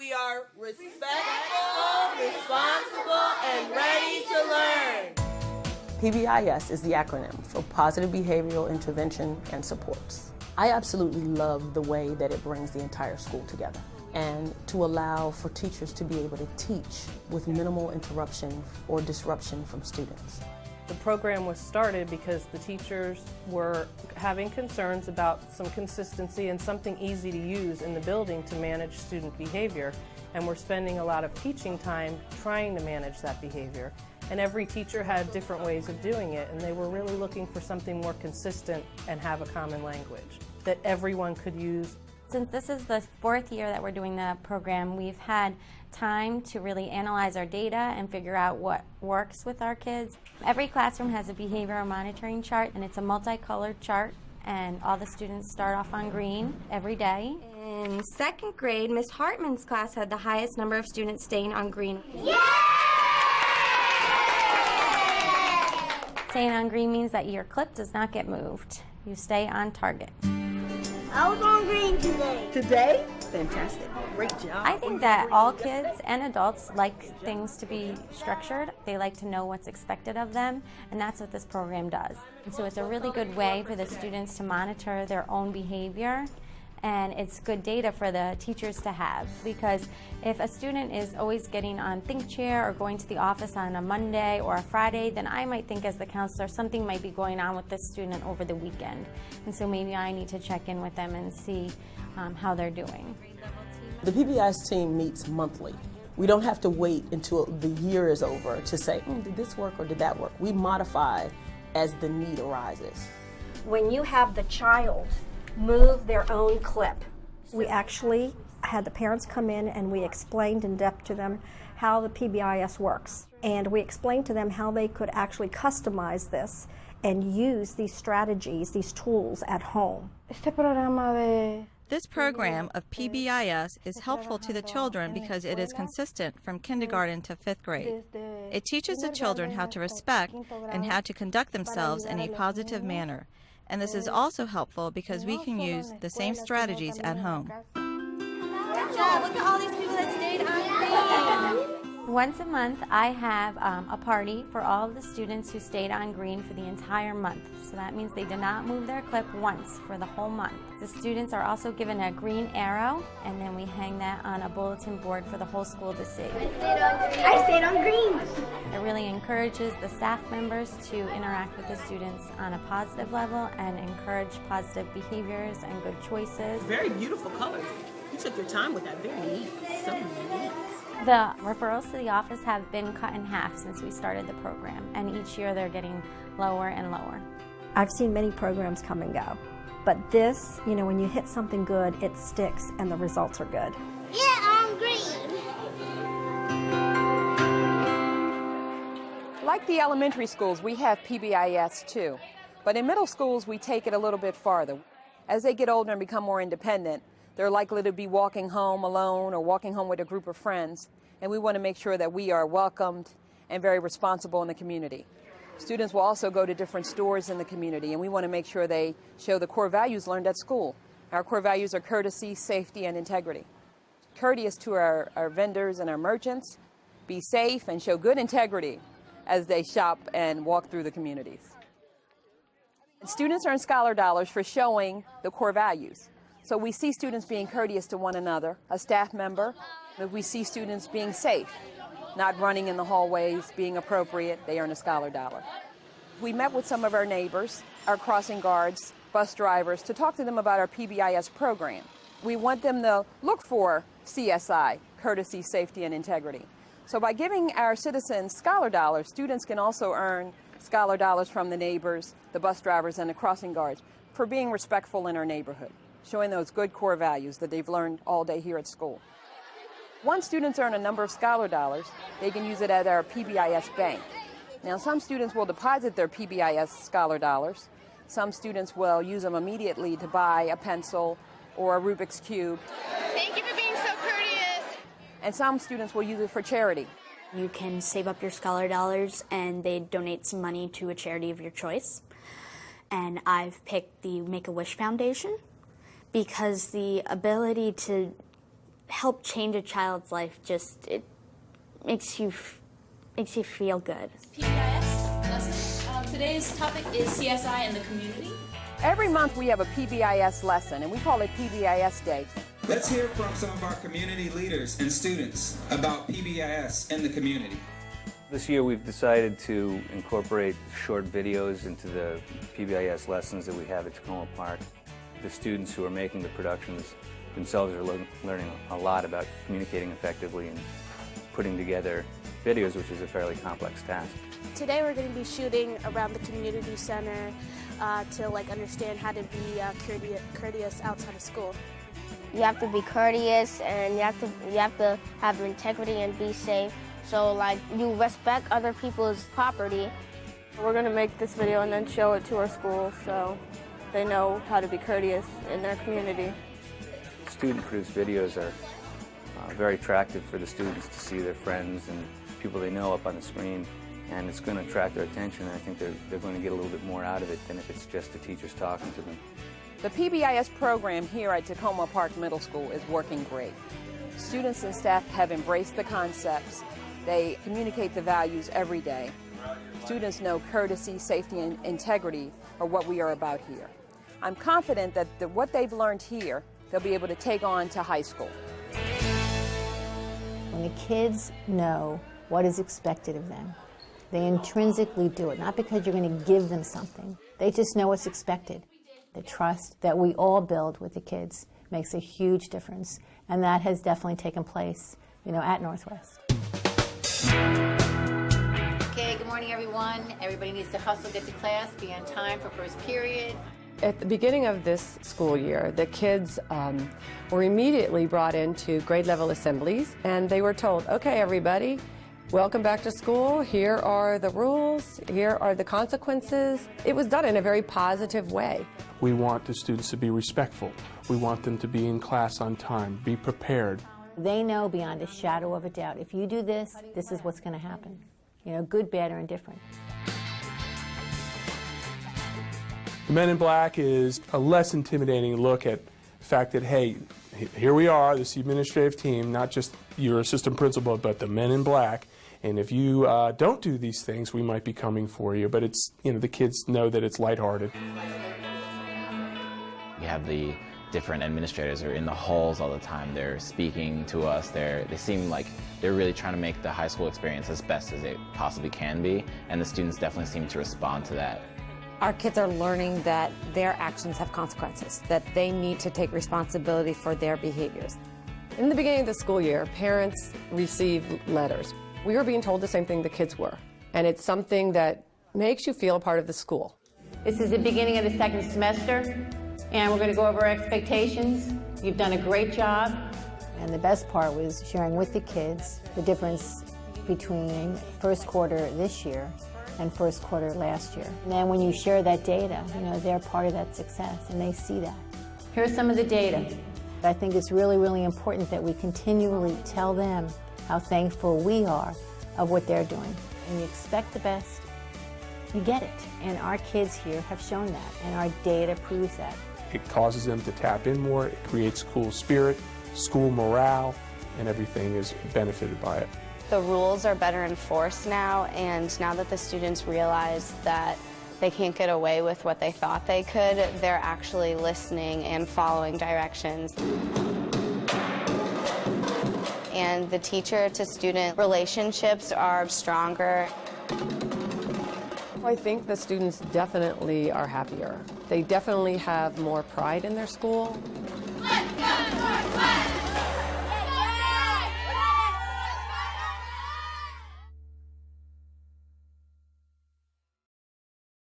We are respectful, responsible, and ready to learn. PBIS is the acronym for Positive Behavioral Intervention and Supports. I absolutely love the way that it brings the entire school together and to allow for teachers to be able to teach with minimal interruption or disruption from students. The program was started because the teachers were having concerns about some consistency and something easy to use in the building to manage student behavior, and we're spending a lot of teaching time trying to manage that behavior. And every teacher had different ways of doing it, and they were really looking for something more consistent and have a common language that everyone could use. Since this is the 4th year that we're doing the program, we've had time to really analyze our data and figure out what works with our kids. Every classroom has a behavioral monitoring chart, and it's a multicolored chart, and all the students start off on green every day. In 2nd grade, Ms. Hartman's class had the highest number of students staying on green. Yeah! Staying on green means that your clip does not get moved. You stay on target. I was on green today. Today? Fantastic. Great job. I think that all kids and adults like things to be structured. They like to know what's expected of them, and that's what this program does. And so it's a really good way for the students to monitor their own behavior, and it's good data for the teachers to have, because if a student is always getting on Think Chair or going to the office on a Monday or a Friday, then I might think as the counselor something might be going on with this student over the weekend. And so maybe I need to check in with them and see how they're doing. The PBIS team meets monthly. We don't have to wait until the year is over to say, did this work or did that work? We modify as the need arises. When you have the child move their own clip, we actually had the parents come in and we explained in depth to them how the PBIS works. And we explained to them how they could actually customize this and use these strategies, these tools at home. This program of PBIS is helpful to the children because it is consistent from kindergarten to 5th grade. It teaches the children how to respect and how to conduct themselves in a positive manner. And this is also helpful because we can use the same strategies at home. Good job. Look at all these people that stayed on green. Once a month, I have a party for all of the students who stayed on green for the entire month. So that means they did not move their clip once for the whole month. The students are also given a green arrow, and then we hang that on a bulletin board for the whole school to see. I stayed on green. It really encourages the staff members to interact with the students on a positive level and encourage positive behaviors and good choices. Very beautiful colors. You took your time with that. Very neat. So neat. The referrals to the office have been cut in half since we started the program, and each year they're getting lower and lower. I've seen many programs come and go, but this, when you hit something good, it sticks and the results are good. Yeah, I'm green. Like the elementary schools, we have PBIS too, but in middle schools we take it a little bit farther. As they get older and become more independent, they're likely to be walking home alone or walking home with a group of friends, and we want to make sure that we are welcomed and very responsible in the community. Students will also go to different stores in the community, and we want to make sure they show the core values learned at school. Our core values are courtesy, safety, and integrity. Courteous to our vendors and our merchants, be safe, and show good integrity as they shop and walk through the communities. Students earn Scholar Dollars for showing the core values. So we see students being courteous to one another, a staff member. We see students being safe, not running in the hallways, being appropriate. They earn a Scholar Dollar. We met with some of our neighbors, our crossing guards, bus drivers, to talk to them about our PBIS program. We want them to look for CSI, courtesy, safety, and integrity. So by giving our citizens Scholar Dollars, students can also earn Scholar Dollars from the neighbors, the bus drivers, and the crossing guards for being respectful in our neighborhood, showing those good core values that they've learned all day here at school. Once students earn a number of Scholar Dollars, they can use it at our PBIS bank. Now, some students will deposit their PBIS Scholar Dollars. Some students will use them immediately to buy a pencil or a Rubik's Cube. Thank you for being so courteous. And some students will use it for charity. You can save up your Scholar Dollars and they donate some money to a charity of your choice. And I've picked the Make-A-Wish Foundation because the ability to help change a child's life. Just it makes you feel good. PBIS lesson. Today's topic is CSI in the community. Every month we have a PBIS lesson, and we call it PBIS Day. Let's hear from some of our community leaders and students about PBIS in the community. This year we've decided to incorporate short videos into the PBIS lessons that we have at Tacoma Park. The students who are making the productions themselves are learning a lot about communicating effectively and putting together videos, which is a fairly complex task. Today we're going to be shooting around the community center to understand how to be courteous outside of school. You have to be courteous, and you have to have integrity and be safe. So you respect other people's property. We're going to make this video and then show it to our school so they know how to be courteous in their community. Student-produced videos are very attractive for the students to see their friends and people they know up on the screen, and it's going to attract their attention, and I think they're going to get a little bit more out of it than if it's just the teachers talking to them. The PBIS program here at Tacoma Park Middle School is working great. Students and staff have embraced the concepts. They communicate the values every day. Students know courtesy, safety, and integrity are what we are about here. I'm confident that what they've learned here, they'll be able to take on to high school. When the kids know what is expected of them, they intrinsically do it, not because you're going to give them something. They just know what's expected. The trust that we all build with the kids makes a huge difference, and that has definitely taken place, at Northwest. Okay, good morning, everyone. Everybody needs to hustle, get to class, be on time for first period. At the beginning of this school year, the kids were immediately brought into grade level assemblies, and they were told, okay, everybody, welcome back to school. Here are the rules. Here are the consequences. It was done in a very positive way. We want the students to be respectful. We want them to be in class on time, be prepared. They know beyond a shadow of a doubt, if you do this, this is what's going to happen. Good, bad, or indifferent. The Men in Black is a less intimidating look at the fact that, hey, here we are, this administrative team, not just your assistant principal, but the Men in Black. And if you don't do these things, we might be coming for you. But it's, the kids know that it's lighthearted. You have the different administrators are in the halls all the time. They're speaking to us. They seem like they're really trying to make the high school experience as best as it possibly can be, and the students definitely seem to respond to that. Our kids are learning that their actions have consequences, that they need to take responsibility for their behaviors. In the beginning of the school year, parents received letters. We were being told the same thing the kids were, and it's something that makes you feel a part of the school. This is the beginning of the second semester, and we're going to go over our expectations. You've done a great job. And the best part was sharing with the kids the difference between first quarter this year and first quarter last year. And then when you share that data, they're part of that success, and they see that. Here's some of the data. I think it's really, really important that we continually tell them how thankful we are of what they're doing. And you expect the best, you get it. And our kids here have shown that, and our data proves that. It causes them to tap in more, it creates school spirit, school morale, and everything is benefited by it. The rules are better enforced now, and now that the students realize that they can't get away with what they thought they could, they're actually listening and following directions. And the teacher-to-student relationships are stronger. I think the students definitely are happier. They definitely have more pride in their school.